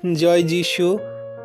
জয় যিশু।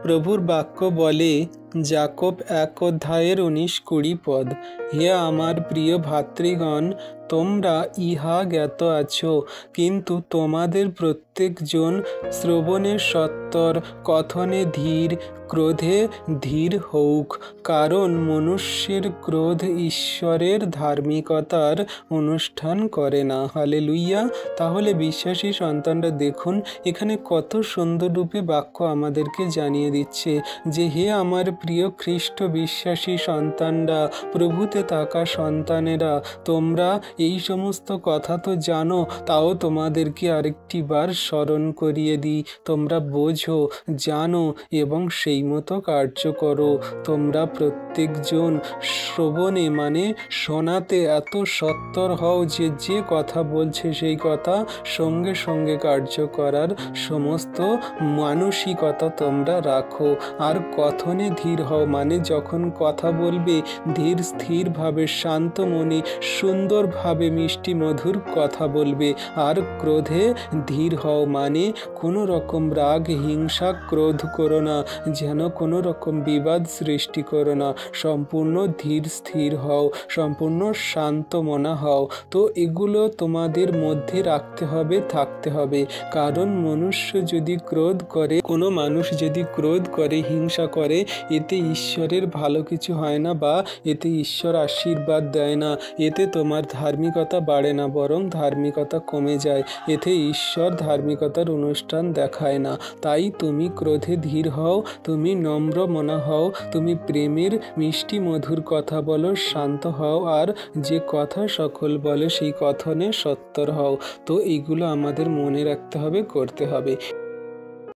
প্রভুর বাক্য বলে, যাকব 1:19-20 পদ, হে আমার প্রিয় ভাতৃগণ, তোমরা ইহা জ্ঞাত আছো, কিন্তু তোমাদের প্রত্যেকজন শ্রবণে সত্বর, কথনে ধীর, ক্রোধে ধীর হউক, কারণ মনুষ্যের ক্রোধ ঈশ্বরের ধার্মিকতার অনুষ্ঠান করে না। হালেলুইয়া। তাহলে বিশ্বাসী সন্তানরা দেখুন, এখানে কত সুন্দররূপে বাক্য আমাদেরকে জানিয়ে দিচ্ছে যে, হে আমার প্রিয় খ্রিস্ট বিশ্বাসী সন্তানরা, প্রভুতে থাকা সন্তানেরা, তোমরা এই সমস্ত কথা তো জানো, তাও তোমাদেরকে আরেকটি বার স্মরণ করিয়ে দিই। তোমরা বোঝো, জানো এবং সেই মতো কার্য করো। তোমরা প্রত্যেকজন শ্রবণে মানে শোনাতে এত সত্বর হও যে যে কথা বলছে সেই কথা সঙ্গে সঙ্গে কার্য করার সমস্ত মানসিকতা তোমরা রাখো। আর কথনে ধীর হও মানে যখন কথা বলবে ধীর স্থিরভাবে, শান্ত মনে, সুন্দরভাবে মিষ্টি মধুর কথা বলবে। আর ক্রোধে ধীর হও মানে কোনো রকম রাগ, হিংসা, ক্রোধ করো না, যেন কোনো রকম বিবাদ সৃষ্টি করো না। সম্পূর্ণ ধীর স্থির হও, সম্পূর্ণ শান্ত মনা হও। তো এগুলো তোমাদের মধ্যে রাখতে হবে, থাকতে হবে। কারণ মনুষ্য যদি ক্রোধ করে, কোনো মানুষ যদি ক্রোধ করে, হিংসা করে, এতে ঈশ্বরের ভালো কিছু হয় না, বা এতে ঈশ্বর আশীর্বাদ দেয় না। এতে তোমার ধার্মিকতা বাড়ে না, বরং ধার্মিকতা কমে যায়। এতে ঈশ্বর ধার্মিকতার অনুষ্ঠান দেখায় না। তাই তুমি ক্রোধে ধীর হও, তুমি নম্র মনা হও, তুমি প্রেমের মিষ্টি মধুর কথা বলো, শান্ত হও, আর যে কথা সকল বলে সেই কথনে সত্বর হও। তো এইগুলো আমাদের মনে রাখতে হবে, করতে হবে।